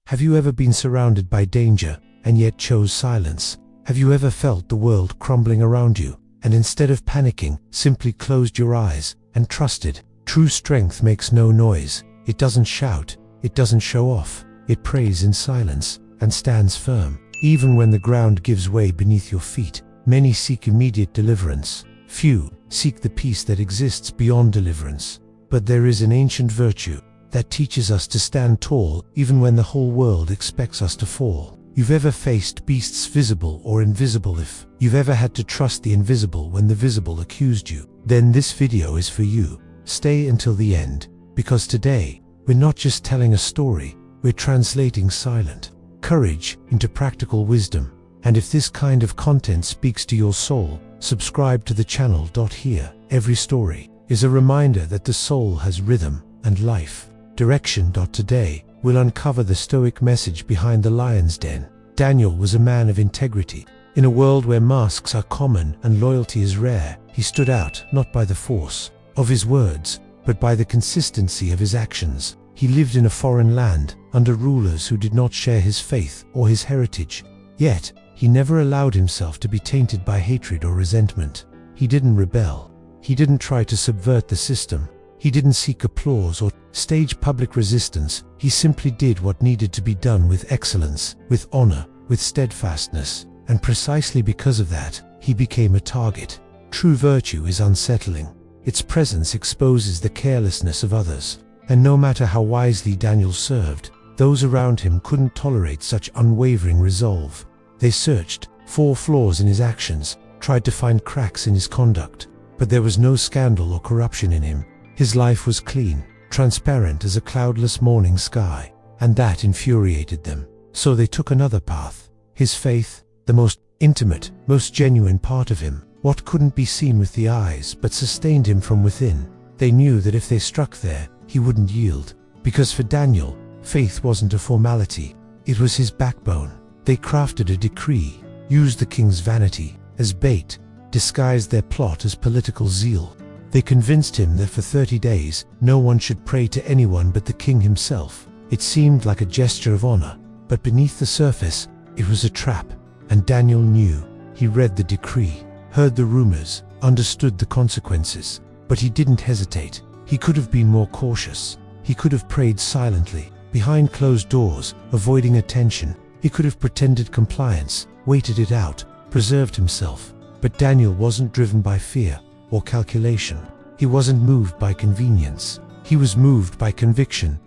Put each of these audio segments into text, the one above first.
Have you ever been surrounded by danger and yet chose silence? Have you ever felt the world crumbling around you and instead of panicking, simply closed your eyes and trusted? True strength makes no noise. It doesn't shout. It doesn't show off. It prays in silence and stands firm. Even when the ground gives way beneath your feet, many seek immediate deliverance. Few seek the peace that exists beyond deliverance. But there is an ancient virtue that teaches us to stand tall even when the whole world expects us to fall. You've ever faced beasts visible or invisible? If you've ever had to trust the invisible when the visible accused you, then this video is for you. Stay until the end, because today, we're not just telling a story, we're translating silent courage into practical wisdom. And if this kind of content speaks to your soul, subscribe to the channel. Here, every story is a reminder that the soul has rhythm and life. Direction. Today, we'll uncover the Stoic message behind the lion's den. Daniel was a man of integrity. In a world where masks are common and loyalty is rare, he stood out not by the force of his words, but by the consistency of his actions. He lived in a foreign land, under rulers who did not share his faith or his heritage. Yet, he never allowed himself to be tainted by hatred or resentment. He didn't rebel. He didn't try to subvert the system. He didn't seek applause or stage public resistance. He simply did what needed to be done with excellence, with honor, with steadfastness. And precisely because of that, he became a target. True virtue is unsettling. Its presence exposes the carelessness of others. And no matter how wisely Daniel served, those around him couldn't tolerate such unwavering resolve. They searched for flaws in his actions, tried to find cracks in his conduct, but there was no scandal or corruption in him. His life was clean, transparent as a cloudless morning sky, and that infuriated them. So they took another path. His faith, the most intimate, most genuine part of him, what couldn't be seen with the eyes but sustained him from within. They knew that if they struck there, he wouldn't yield. Because for Daniel, faith wasn't a formality, it was his backbone. They crafted a decree, used the king's vanity as bait, disguised their plot as political zeal. They convinced him that for 30 days, no one should pray to anyone but the king himself. It seemed like a gesture of honor, but beneath the surface, it was a trap. And Daniel knew. He read the decree, heard the rumors, understood the consequences, but he didn't hesitate. He could have been more cautious. He could have prayed silently, behind closed doors, avoiding attention. He could have pretended compliance, waited it out, preserved himself. But Daniel wasn't driven by fear or calculation. He wasn't moved by convenience. He was moved by conviction.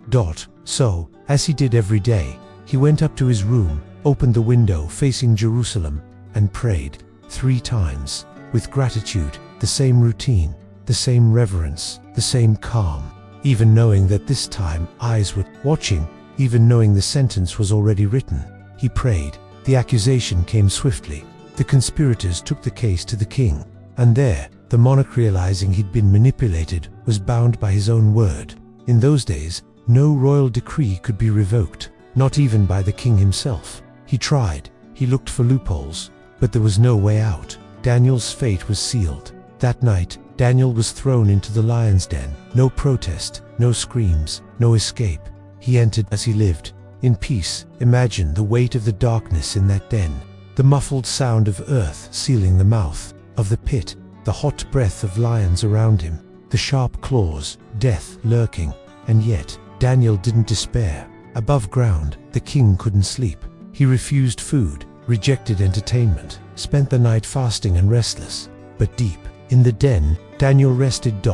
So, as he did every day, he went up to his room, opened the window facing Jerusalem, and prayed 3 times, with gratitude, the same routine, the same reverence, the same calm, even knowing that this time eyes were watching, even knowing the sentence was already written. He prayed. The accusation came swiftly. The conspirators took the case to the king, and there, the monarch, realizing he'd been manipulated, was bound by his own word. In those days, no royal decree could be revoked, not even by the king himself. He tried. He looked for loopholes, but there was no way out. Daniel's fate was sealed. That night, Daniel was thrown into the lion's den. No protest, no screams, no escape. He entered as he lived, in peace. Imagine the weight of the darkness in that den, the muffled sound of earth sealing the mouth of the pit, the hot breath of lions around him, the sharp claws, death lurking. And yet, Daniel didn't despair. Above ground, the king couldn't sleep. He refused food, rejected entertainment, spent the night fasting and restless. But deep in the den, Daniel rested.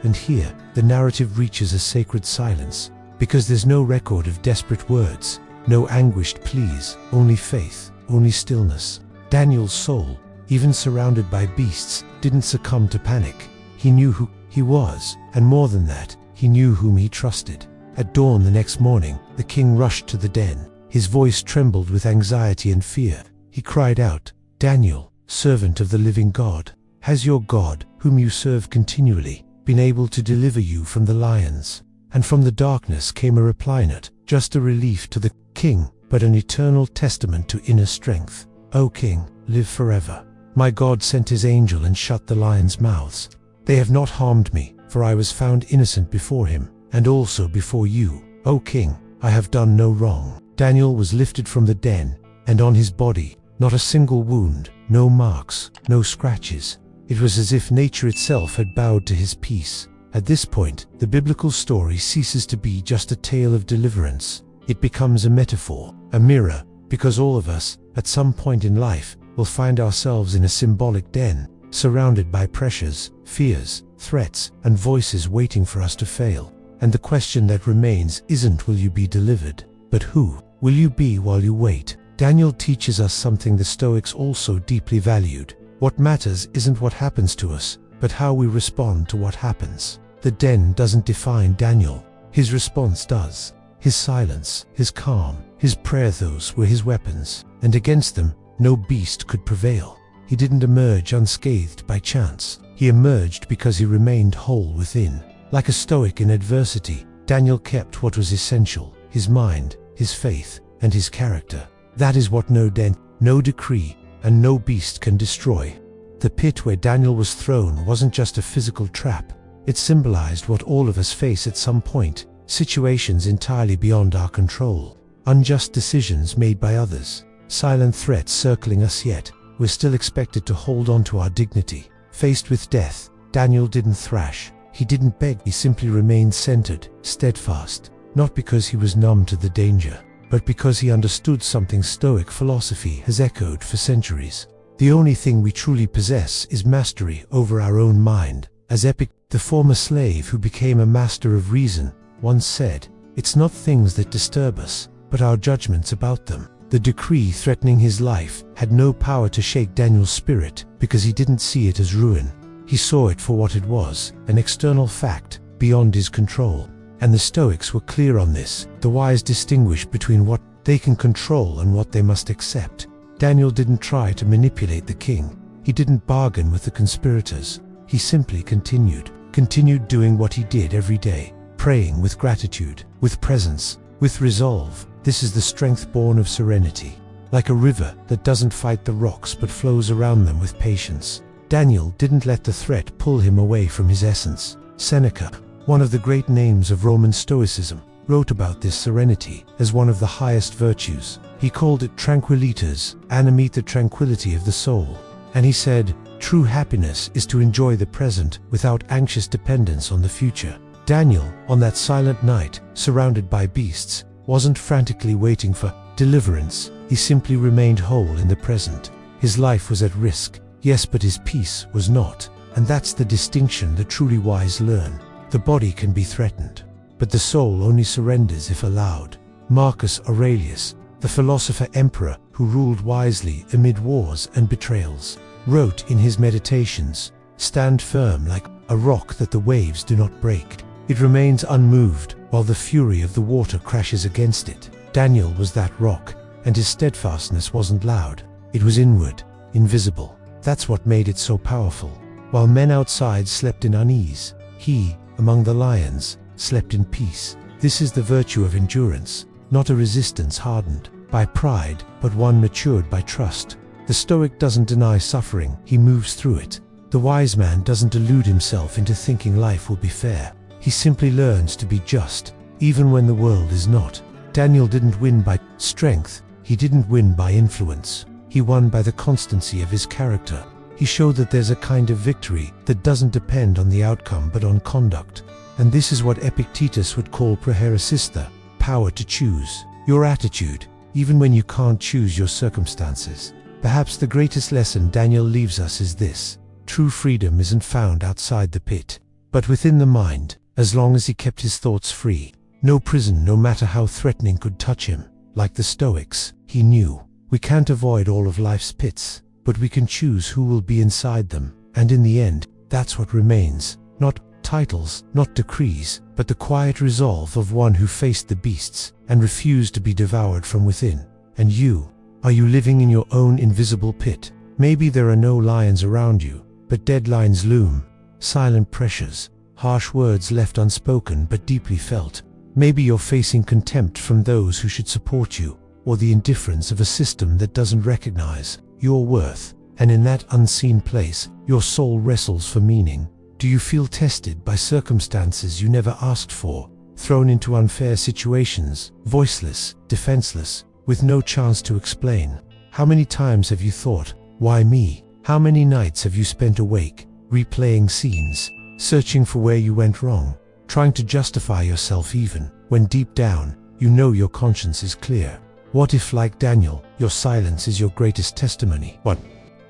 And here, the narrative reaches a sacred silence, because there's no record of desperate words, no anguished pleas, only faith, only stillness. Daniel's soul, even surrounded by beasts, didn't succumb to panic. He knew who he was, and more than that, he knew whom he trusted. At dawn the next morning, the king rushed to the den. His voice trembled with anxiety and fear. He cried out, "Daniel, servant of the living God, has your God, whom you serve continually, been able to deliver you from the lions?" And from the darkness came a reply, not just a relief to the king, but an eternal testament to inner strength. "O king, live forever. My God sent his angel and shut the lions' mouths. They have not harmed me, for I was found innocent before him, and also before you. O king, I have done no wrong." Daniel was lifted from the den, and on his body, not a single wound, no marks, no scratches. It was as if nature itself had bowed to his peace. At this point, the biblical story ceases to be just a tale of deliverance. It becomes a metaphor, a mirror, because all of us, at some point in life, will find ourselves in a symbolic den, surrounded by pressures, fears, threats, and voices waiting for us to fail. And the question that remains isn't will you be delivered, but who will you be while you wait? Daniel teaches us something the Stoics also deeply valued. What matters isn't what happens to us, but how we respond to what happens. The den doesn't define Daniel. His response does. His silence, his calm, his prayer, those were his weapons, and against them, no beast could prevail. He didn't emerge unscathed by chance. He emerged because he remained whole within. Like a Stoic in adversity, Daniel kept what was essential: his mind, his faith, and his character. That is what no den, no decree, and no beast can destroy. The pit where Daniel was thrown wasn't just a physical trap. It symbolized what all of us face at some point: situations entirely beyond our control, unjust decisions made by others, silent threats circling us, yet we're still expected to hold on to our dignity. Faced with death, Daniel didn't thrash. He didn't beg. He simply remained centered, steadfast, not because he was numb to the danger, but because he understood something Stoic philosophy has echoed for centuries. The only thing we truly possess is mastery over our own mind. As Epictetus, the former slave who became a master of reason, once said, "It's not things that disturb us, but our judgments about them." The decree threatening his life had no power to shake Daniel's spirit, because he didn't see it as ruin. He saw it for what it was, an external fact, beyond his control. And the Stoics were clear on this. The wise distinguish between what they can control and what they must accept. Daniel didn't try to manipulate the king. He didn't bargain with the conspirators. He simply continued doing what he did every day, praying with gratitude, with presence, with resolve. This is the strength born of serenity. Like a river that doesn't fight the rocks but flows around them with patience. Daniel didn't let the threat pull him away from his essence. Seneca, one of the great names of Roman Stoicism, wrote about this serenity as one of the highest virtues. He called it tranquillitas, animate, the tranquility of the soul. And he said, true happiness is to enjoy the present without anxious dependence on the future. Daniel, on that silent night, surrounded by beasts, wasn't frantically waiting for deliverance. He simply remained whole in the present. His life was at risk, yes, but his peace was not. And that's the distinction the truly wise learn. The body can be threatened, but the soul only surrenders if allowed. Marcus Aurelius, the philosopher emperor who ruled wisely amid wars and betrayals, wrote in his Meditations, "Stand firm like a rock that the waves do not break. It remains unmoved while the fury of the water crashes against it." Daniel was that rock, and his steadfastness wasn't loud. It was inward, invisible. That's what made it so powerful. While men outside slept in unease, he, among the lions, slept in peace. This is the virtue of endurance, not a resistance hardened by pride, but one matured by trust. The Stoic doesn't deny suffering, he moves through it. The wise man doesn't delude himself into thinking life will be fair. He simply learns to be just, even when the world is not. Daniel didn't win by strength, he didn't win by influence. He won by the constancy of his character. He showed that there's a kind of victory that doesn't depend on the outcome but on conduct. And this is what Epictetus would call proheresista, power to choose your attitude, even when you can't choose your circumstances. Perhaps the greatest lesson Daniel leaves us is this: true freedom isn't found outside the pit, but within the mind, as long as he kept his thoughts free. No prison, no matter how threatening, could touch him. Like the Stoics, he knew, we can't avoid all of life's pits, but we can choose who will be inside them. And in the end, that's what remains. Not titles, not decrees, but the quiet resolve of one who faced the beasts and refused to be devoured from within. And you, are you living in your own invisible pit? Maybe there are no lions around you, but deadlines loom, silent pressures, harsh words left unspoken but deeply felt. Maybe you're facing contempt from those who should support you, or the indifference of a system that doesn't recognize your worth. And in that unseen place, your soul wrestles for meaning. Do you feel tested by circumstances you never asked for? thrown into unfair situations, voiceless, defenseless, with no chance to explain. How many times have you thought, why me? How many nights have you spent awake, replaying scenes, searching for where you went wrong, trying to justify yourself even when deep down, you know your conscience is clear? What if, like Daniel, your silence is your greatest testimony? What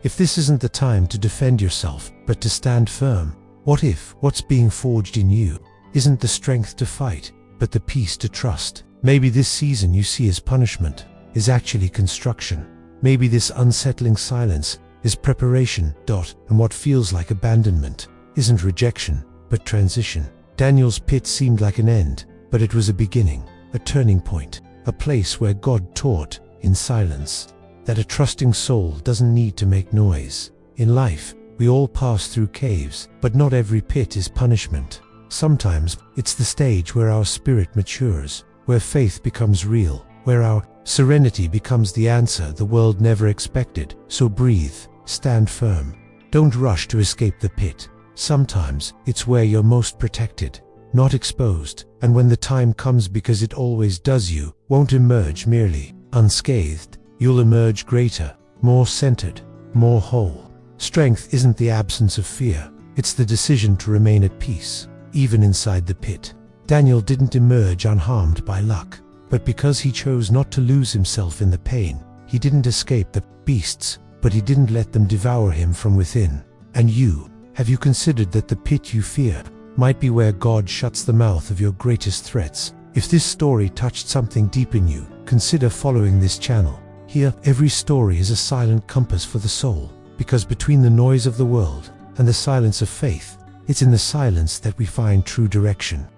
if this isn't the time to defend yourself, but to stand firm? What if what's being forged in you isn't the strength to fight, but the peace to trust? Maybe this season you see as punishment is actually construction. Maybe this unsettling silence is preparation, and what feels like abandonment isn't rejection, but transition. Daniel's pit seemed like an end, but it was a beginning, a turning point, a place where God taught, in silence, that a trusting soul doesn't need to make noise. In life, we all pass through caves, but not every pit is punishment. Sometimes, it's the stage where our spirit matures, where faith becomes real, where our serenity becomes the answer the world never expected. So breathe, stand firm. Don't rush to escape the pit. Sometimes, it's where you're most protected, not exposed, and when the time comes, because it always does, you won't emerge merely unscathed. You'll emerge greater, more centered, more whole. Strength isn't the absence of fear, it's the decision to remain at peace, even inside the pit. Daniel didn't emerge unharmed by luck, but because he chose not to lose himself in the pain. He didn't escape the beasts, but he didn't let them devour him from within. And you, have you considered that the pit you fear might be where God shuts the mouth of your greatest threats? If this story touched something deep in you, consider following this channel. Here, every story is a silent compass for the soul, because between the noise of the world and the silence of faith, it's in the silence that we find true direction.